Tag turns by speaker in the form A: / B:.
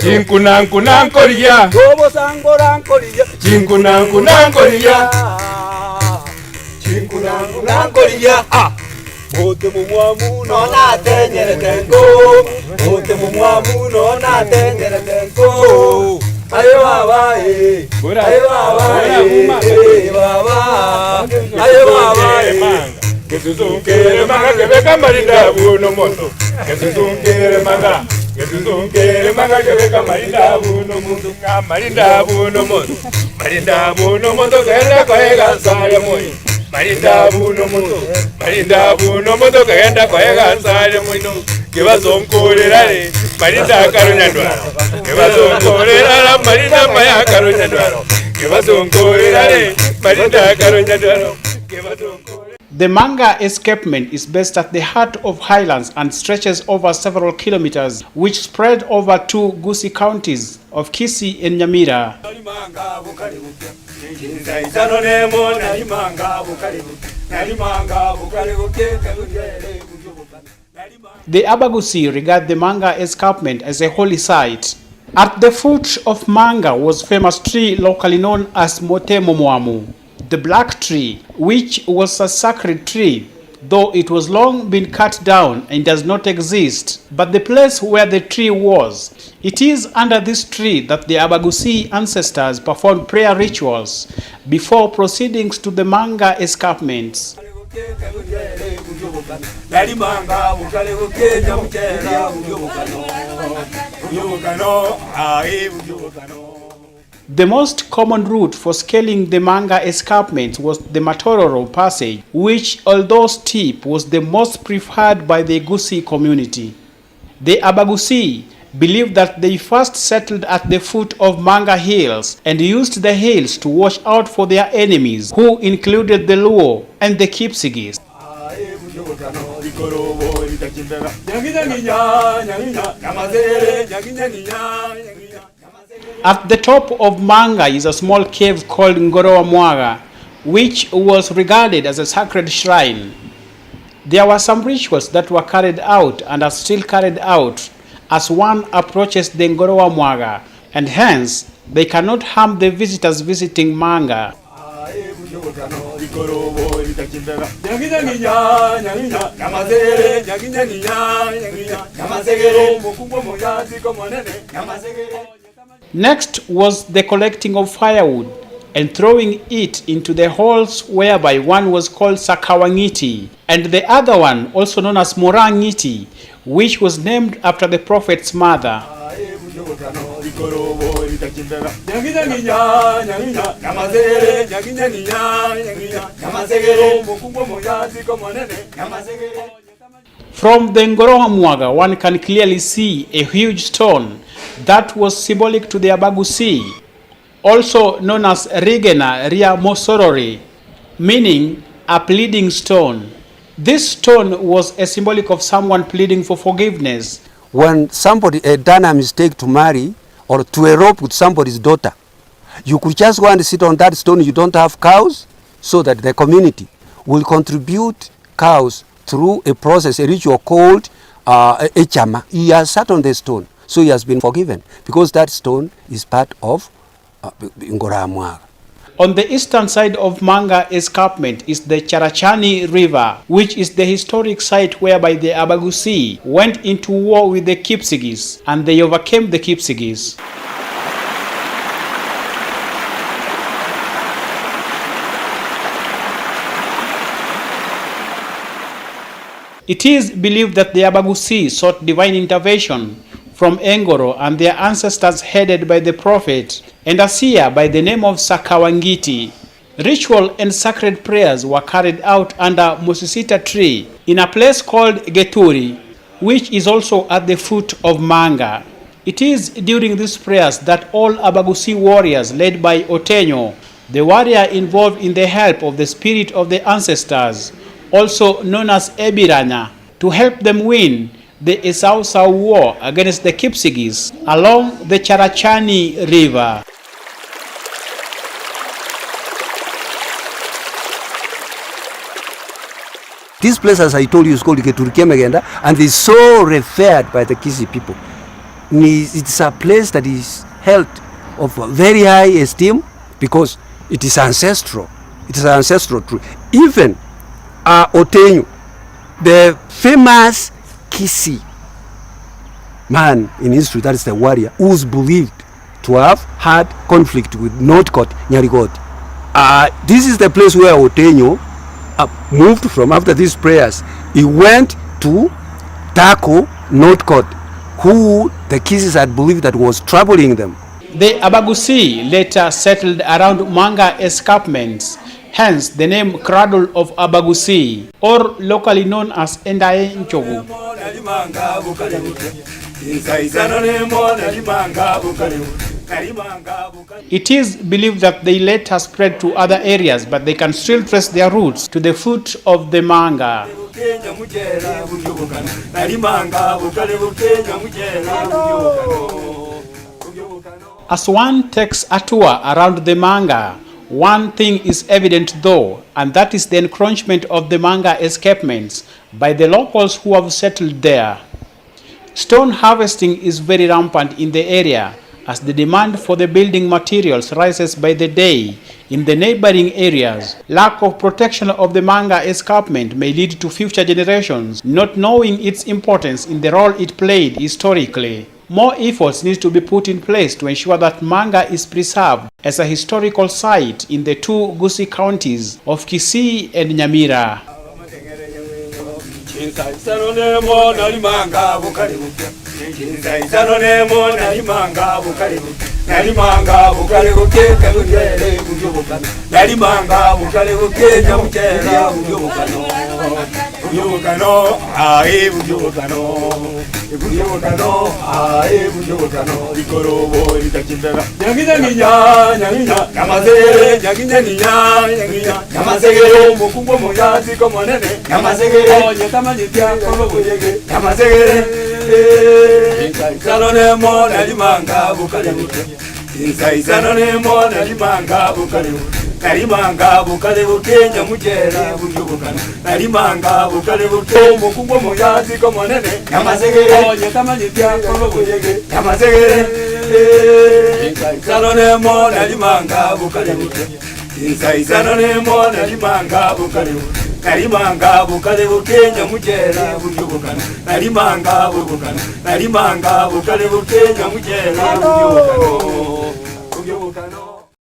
A: Chinkunankunankoria. Chinkunankunankoria. Chinkunankunankoria. Bote mumwamu no na tenyere tengo. Bote mumwamu no na tenyere tengo. Ayo baba ayo baba baba ayo baba Kesuzungere manga kebeka marinda buno moto. Kesuzungere manga kebeka marinda buno moto. Marinda buno moto. Marinda buno moto kenda koega sare moyo. Marinda buno moto kenda koega sare moyo. Kebazonkorera re marinda karunyandwara. Kebazonkorera marinda maya karunyandwara. Kebazonkorera re marinda karunyandwara.
B: The Manga escarpment is based at the heart of highlands and stretches over several kilometers, which spread over two Gusii counties of Kisii and Nyamira. The Abagusii regard the Manga escarpment as a holy site. At the foot of Manga was famous tree locally known as Motemomwamu, the black tree, which was a sacred tree, though it was long been cut down and does not exist. But the place where the tree was, it is under this tree that the Abagusii ancestors performed prayer rituals before proceedings to the Manga escarpments. The most common route for scaling the Manga escarpment was the Matororo passage, which, although steep, was the most preferred by the Gusii community. The Abagusii believed that they first settled at the foot of Manga hills and used the hills to watch out for their enemies, who included the Luo and the Kipsigis. At the top of Manga is a small cave called Ngorowamwaga, which was regarded as a sacred shrine. There were some rituals that were carried out and are still carried out as one approaches the Ngorowamwaga, and hence they cannot harm the visitors visiting Manga. Next was the collecting of firewood and throwing it into the holes, whereby one was called Sakawangiti and the other one also known as Morangiti, which was named after the prophet's mother. From the Ngorowamwaga, one can clearly see a huge stone that was symbolic to the Abagusii, also known as Rigena Ria Mosorori, meaning a pleading stone. This stone was a symbolic of someone pleading for forgiveness.
C: When somebody had done a mistake to marry or to elope with somebody's daughter, you could just go and sit on that stone. You don't have cows, so that the community will contribute cows through a process, a ritual called Echama. He has sat on the stone, so he has been forgiven, because that stone is part of Ngorowamwaga.
B: On the eastern side of Manga escarpment is the Charachani River, which is the historic site whereby the Abagusii went into war with the Kipsigis and they overcame the Kipsigis. It is believed that the Abagusii sought divine intervention from Engoro and their ancestors headed by the prophet and a seer by the name of Sakawangiti. Ritual and sacred prayers were carried out under Mosisita tree in a place called Geturi, which is also at the foot of Manga. It is during these prayers that all Abagusii warriors led by Otenyo, the warrior involved in the help of the spirit of the ancestors, also known as Ebiranya, to help them win the Esau-Sau war against the Kipsigis along the Charachani River.
C: This place, as I told you, is called Geturikemegenda, and is so revered by the Kisii people. it's a place that is held of very high esteem because it is ancestral. It is an ancestral tree. Even Otenyo, the famous Kisii man in history, that is the warrior, who's believed to have had conflict with Northcote, Nyarikot. This is the place where Otenyo moved from after these prayers. He went to tackle Northcote, who the Kisiis had believed that was troubling them.
B: The Abagusii later settled around Manga escarpments, hence the name Cradle of Abagusii, or locally known as Endaye Nchogu. It is believed that they later spread to other areas, but they can still trace their roots to the foot of the manga. As one takes a tour around the manga, one thing is evident though, and that is the encroachment of the manga escarpments by the locals who have settled there. Stone harvesting is very rampant in the area as the demand for the building materials rises by the day in the neighboring areas. Lack of protection of the manga escarpment may lead to future generations not knowing its importance in the role it played historically. More efforts need to be put in place to ensure that manga is preserved as a historical site in the two Gusii counties of Kisii and Nyamira.
A: Nalimanga bukale bukeke bugere bujobokano nalimanga bukale bukeke bugere bujobokano bujobokano ae bujobokano bujobokano ae bujobokano likorobo litakindala nyanginya nyanginya namazere nyanginya nyanginya namazere mukungo moyazi komonene namazere nyetamaji byako buyege namazere salone mo nalimanga bukale bukeke Insaizanone mo nalimanga bukale nalimanga bukale bukenya mujera bujobokana nalimanga bukale bukenya mukungo moyazi komonene namazegere onyetamanye byako buyege namazegere insaizanone mo nalimanga bukale bukenya insaizanone mo nalimanga bukale nalimanga bukale bukenya mujera bujobokana nalimanga bukale bukenya mujera bujobokana